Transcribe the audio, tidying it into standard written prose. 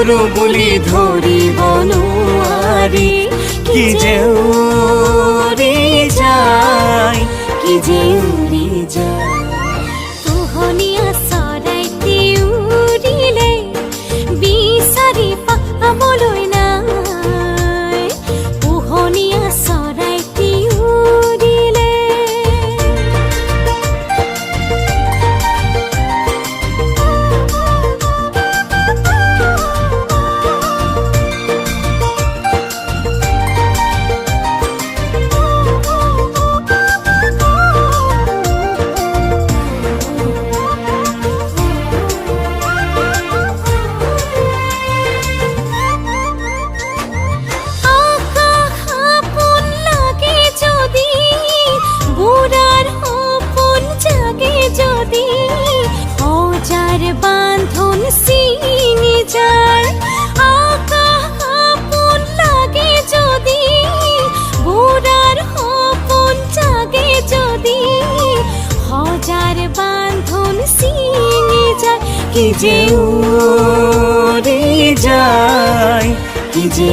কৰো বুলি ধৰিব নোৱাৰি কি যে উৰি যায় কি যে উৰি যায় পোহনীয়া চৰাইটি উৰিলে বিচাৰি পাবলৈ নাই পোহনীয়া চৰাইটি উৰিলে বান্ধন ছিঙি যায় আকাশ আপোন লাগে যদি বুঢ়াৰ সপোন জাগে যদি হাজাৰ বান্ধন ছিঙি যায় কি যে উৰি যায় কি যে